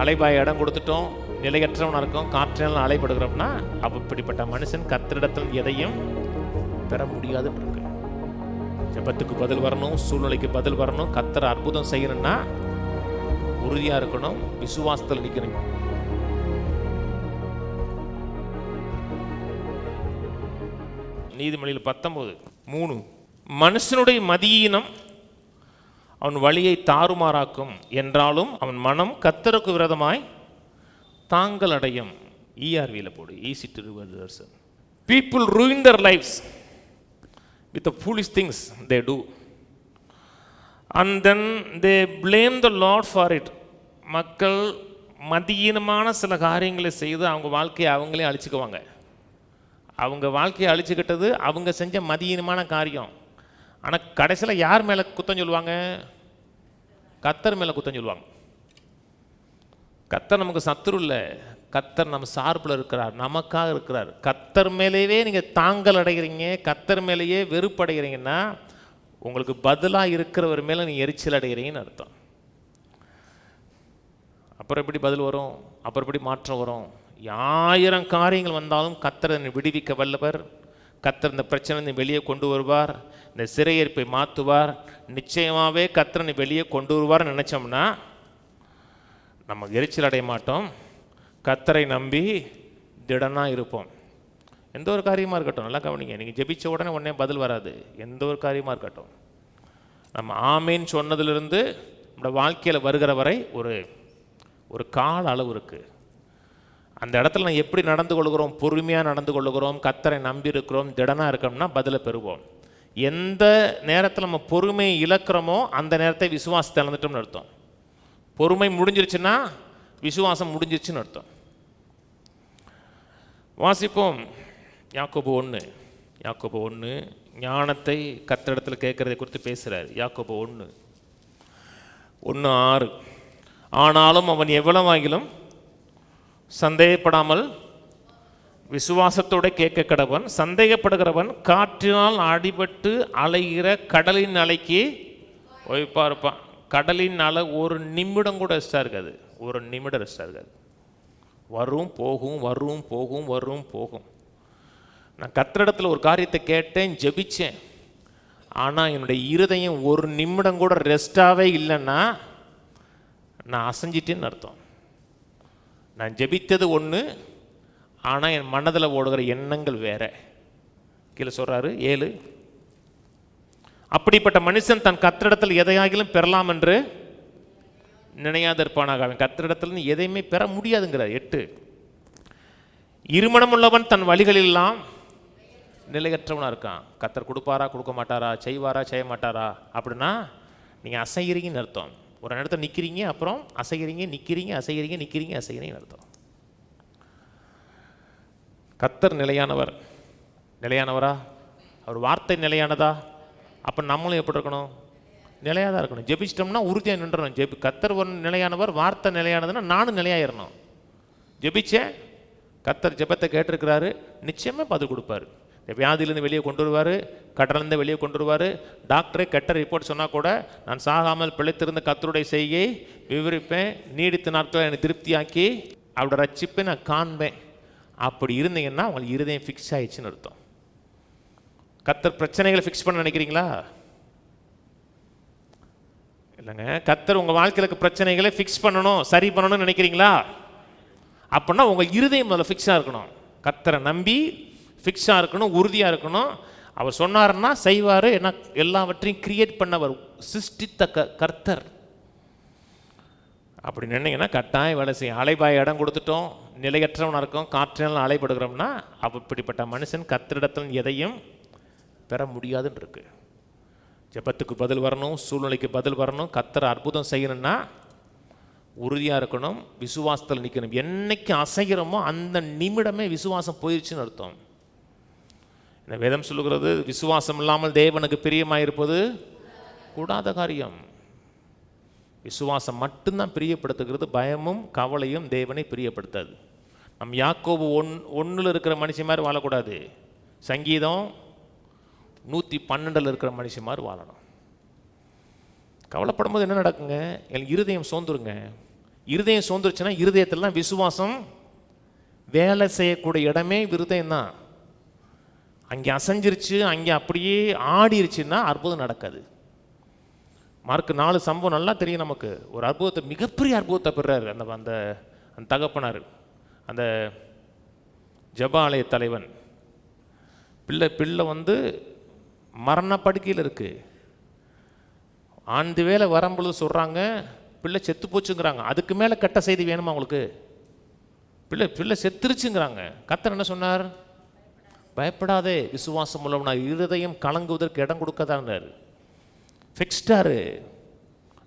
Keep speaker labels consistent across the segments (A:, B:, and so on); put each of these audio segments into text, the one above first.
A: அலைபாய இடம் கொடுத்துட்டோம், நிலையற்றவனா இருக்கும், காற்றினால் அலைப்படுகிறோம்னா அப்படிப்பட்ட மனுஷன் கர்த்தரிடத்தில் எதையும் பெற முடியாதுன்னு இருக்கு. ஜெபத்துக்கு பதில் வரணும், சூழ்நிலைக்கு பதில் வரணும், கர்த்தர் அற்புதம் செய்யணும்னா உறுதியா இருக்கணும், விசுவாசத்தில் நிற்கணும். நீதிமொழியில் 19:3 மனுஷனுடைய மதியீனம் அவன் வழியை தாறுமாறாக்கும், என்றாலும் அவன் மனம் கர்த்தருக்கு விரோதமாய் தாங்கள் அடையும். ERVயில் போடு, easy to reverse. People ruin their lives with the foolish things they do and then they blame the Lord for it. மக்கள் மதியீனமான சில காரியங்களை செய்து அவங்க வாழ்க்கையை அவங்களே அழிச்சுக்குவாங்க. அவங்க வாழ்க்கையை அழிச்சுக்கிட்டது அவங்க செஞ்ச மதியீனமான காரியம். ஆனால் கடைசியில் யார் மேலே குத்தம் சொல்லுவாங்க? கர்த்தர் மேலே குத்தம் சொல்லுவாங்க. கர்த்தர் நமக்கு சத்துரு இல்லை, கர்த்தர் நம்ம சார்பில் இருக்கிறார், நமக்காக இருக்கிறார். கர்த்தர் மேலேயே நீங்கள் தாங்கள் அடைகிறீங்க, கர்த்தர் மேலேயே வெறுப்படைகிறீங்கன்னா உங்களுக்கு பதிலாக இருக்கிறவர் மேலே நீங்கள் எரிச்சல் அடைகிறீங்கன்னு அர்த்தம். அப்புறம் எப்படி பதில் வரும்? அப்புறம் எப்படி மாற்றம் வரும்? 1000 காரியங்கள் வந்தாலும் கர்த்தர் என்னை விடுவிக்க வல்லவர், கர்த்தர் இந்த பிரச்சனை வெளியே கொண்டு வருவார், இந்த சிறையிருப்பை மாற்றுவார், நிச்சயமாகவே கர்த்தரை வெளியே கொண்டு வருவார்னு நினச்சோம்னா நம்ம எரிச்சல் அடைய மாட்டோம். கர்த்தரை நம்பி திடனாக இருப்போம். எந்த ஒரு காரியமாக இருக்கட்டும், நல்லா கவனிங்க. நீங்கள் ஜெபிச்ச உடனே பதில் வராது. எந்த ஒரு காரியமாக இருக்கட்டும், நம்ம ஆமேன்னு சொன்னதிலிருந்து நம்மளோட வாழ்க்கையில் வருகிற வரை ஒரு கால அளவு இருக்குது. அந்த இடத்துல நான் எப்படி நடந்து கொள்கிறோம்? பொறுமையாக நடந்து கொள்கிறோம், கர்த்தரை நம்பி இருக்கிறோம், திடனாக இருக்கோம்னா பதிலை பெறுவோம். எந்த நேரத்தில் நம்ம பொறுமையை இழக்கிறோமோ அந்த நேரத்தை விசுவாசத்தை இழந்துட்டோம்னு அர்த்தம். பொறுமை முடிஞ்சிருச்சுன்னா விசுவாசம் முடிஞ்சிருச்சுன்னு அர்த்தம். வாசிப்போம். யாக்கோபு 1 ஞானத்தை கர்த்தரிடத்தில் கேட்கறதை குறித்து பேசுகிறார். யாக்கோபு 1:6 ஆனாலும் அவன் எவ்வளவாகிலும் சந்தேகப்படாமல் விசுவாசத்தோடு கேட்க கடவன். சந்தேகப்படுகிறவன் காற்றினால் அடிபட்டு அலைகிற கடலின் அலைக்கு ஒய்ப்பா இருப்பான். கடலின் அலை ஒரு நிமிடம் கூட ரெஸ்டாக இருக்காது, ஒரு நிமிடம் ரெஸ்டாக இருக்காது. வரும் போகும், வரும் போகும், வரும் போகும். நான் கர்த்தரிடத்தில் ஒரு காரியத்தை கேட்டேன், ஜெபிச்சேன், ஆனால் என்னுடைய இருதயம் ஒரு நிமிடம் கூட ரெஸ்டாகவே இல்லைன்னா நான் அசைஞ்சிட்டேன்னு அர்த்தம். நான் ஜெபித்தது ஒன்று, ஆனால் என் மனதில் ஓடுகிற எண்ணங்கள் வேற. கீழே சொல்கிறாரு 7 அப்படிப்பட்ட மனுஷன் தன் கர்த்தரிடத்தில் எதையாகிலும் பெறலாம் என்று நினையாதிருப்பானாக. அவன் கர்த்தரிடத்தில் எதையுமே பெற முடியாதுங்கிறார். 8 இருமனம் உள்ளவன் தன் வழிகளெல்லாம் நிலையற்றவனாக இருக்கான். கர்த்தர் கொடுப்பாரா கொடுக்க மாட்டாரா, செய்வாரா செய்ய மாட்டாரா அப்படின்னா நீங்கள் அசைகிறீங்கன்னு அர்த்தம். ஒரு இடத்துல நிற்கிறீங்க, அப்புறம் அசைகிறீங்க, நிற்கிறீங்க, அசைகிறீங்க, நிற்கிறீங்க, அசைகிறீங்கன்னு அர்த்தம். கர்த்தர் நிலையானவரா? அவர் வார்த்தை நிலையானதா? அப்போ நம்மளும் எப்படி இருக்கணும்? நிலையாக தான் இருக்கணும். ஜெபிச்சிட்டோம்னா உறுதியாக நின்றணும். கர்த்தர் ஒரு நிலையானவர், வார்த்தை நிலையானதுன்னா நானும் நிலையாயிடணும். ஜெபிச்சேன், கர்த்தர் ஜெபத்தை கேட்டிருக்கிறாரு, நிச்சயமாக பதில் கொடுப்பாரு. வியாதியிலேருந்து வெளியே கொண்டு வருவார், கடலேருந்து வெளியே கொண்டு வருவார். டாக்டரே கெட்ட ரிப்போர்ட் சொன்னால் கூட நான் சாகாமல் பிழைத்திருந்த கர்த்தருடைய செய்கையை விவரிப்பேன், நீடித்த நாட்களை என்னை திருப்தியாக்கி அவரோட ரட்சிப்பை நான் காண்பேன். அப்படி இருந்தீங்கன்னா உங்களுக்கு இருதயம் ஃபிக்ஸ் ஆயிடுச்சுன்னு அர்த்தம். கர்த்தர் பிரச்சனைகளை ஃபிக்ஸ் பண்ண நினைக்கிறீங்களா? இல்லைங்க, கர்த்தர் உங்கள் வாழ்க்கையில் பிரச்சனைகளை ஃபிக்ஸ் பண்ணணும், சரி பண்ணணும்னு நினைக்கிறீங்களா? அப்படின்னா உங்கள் இருதயம் முதல்ல ஃபிக்ஸாக இருக்கணும். கர்த்தரை நம்பி ஃபிக்ஸாக இருக்கணும், உறுதியாக இருக்கணும். அவர் சொன்னார்னா செய்வார். ஏன்னா எல்லாவற்றையும் கிரியேட் பண்ணவர், சிருஷ்டித்த கர்த்தர். அப்படி நினைங்கன்னா கட்டாயம் வேலை செய்யும். அலைபாய இடம் கொடுத்துட்டோம், நிலையற்றவனாக இருக்கும், காற்றினால் அலைப்படுகிறோம்னா அப்படிப்பட்ட மனுஷன் கர்த்தரிடத்தில் எதையும் பெற முடியாதுன்னு இருக்கு. ஜெபத்துக்கு பதில் வரணும், சூழ்நிலைக்கு பதில் வரணும், கர்த்தர் அற்புதம் செய்யணும்னா உறுதியாக இருக்கணும், விசுவாசத்தில் நிற்கணும். என்னைக்கு அசைகிறோமோ அந்த நிமிடமே விசுவாசம் போயிடுச்சுன்னு அர்த்தம். இந்த வேதம் சொல்லுகிறது, விசுவாசம் இல்லாமல் தேவனுக்கு பிரியமாயிருப்பது கூடாத காரியம். விசுவாசம் மட்டும்தான் பிரியப்படுத்துகிறது, பயமும் கவலையும் தேவனை பிரியப்படுத்தாது. நம் யாக்கோபு 1 இருக்கிற மனுஷன் மாதிரி வாழக்கூடாது, சங்கீதம் 112 இருக்கிற மனுஷன் மாதிரி வாழணும். கவலைப்படும் போது என்ன நடக்குங்க? என் இருதயம் சோர்ந்துருங்க, இருதயம் சோர்ந்துருச்சுன்னா இருதயத்தில் தான் விசுவாசம் வேலை செய்யக்கூடிய இடமே இருதயம் தான். அங்கே அசைஞ்சிருச்சு, அங்கே அப்படியே ஆடிருச்சுன்னா அற்புதம் நடக்காது. மார்க் 4 சம்பவம் நல்லா தெரியும் நமக்கு. ஒரு அற்புதத்தை, மிகப்பெரிய அற்புதத்தை பெறாரு அந்த அந்த அந்த தகப்பனார், அந்த ஜெப ஆலய தலைவன். பிள்ளை வந்து மரண படுக்கையில் இருக்கு. ஆண்டு வேலை வரும்பொழுது சொல்கிறாங்க பிள்ளை செத்து போச்சுங்கிறாங்க. அதுக்கு மேலே கெட்ட செய்தி வேணுமா உங்களுக்கு? பிள்ளை செத்துருச்சுங்கிறாங்க. கர்த்தர் என்ன சொன்னார்? பயப்படாதே, விசுவாசம் உள்ளவனாய் இருதயம் கலங்குவதற்கு இடம் கொடுக்கதான்னார். ஃபிக்ஸ்டாரு.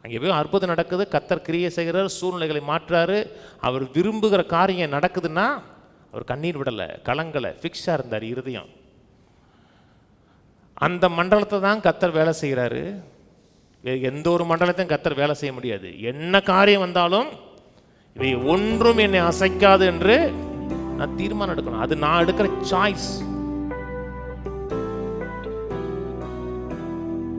A: அங்கே போய் அற்புதம் நடக்குது, கர்த்தர் கிரியை செய்கிறார், சூழ்நிலைகளை மாற்றுறாரு. அவர் விரும்புகிற காரியம் நடக்குதுன்னா அவர் கண்ணீர் விடலை, கலங்கலை, ஃபிக்ஸாக இருந்தார் இருதயம். அந்த மண்டலத்தை தான் கர்த்தர் வேலை செய்கிறாரு. எந்த ஒரு மண்டலத்தையும் கர்த்தர் வேலை செய்ய முடியாது. என்ன காரியம் வந்தாலும் இவை ஒன்றும் என்னை அசைக்காது என்று நான் தீர்மானம் எடுக்கணும். அது நான் எடுக்கிற சாய்ஸ்.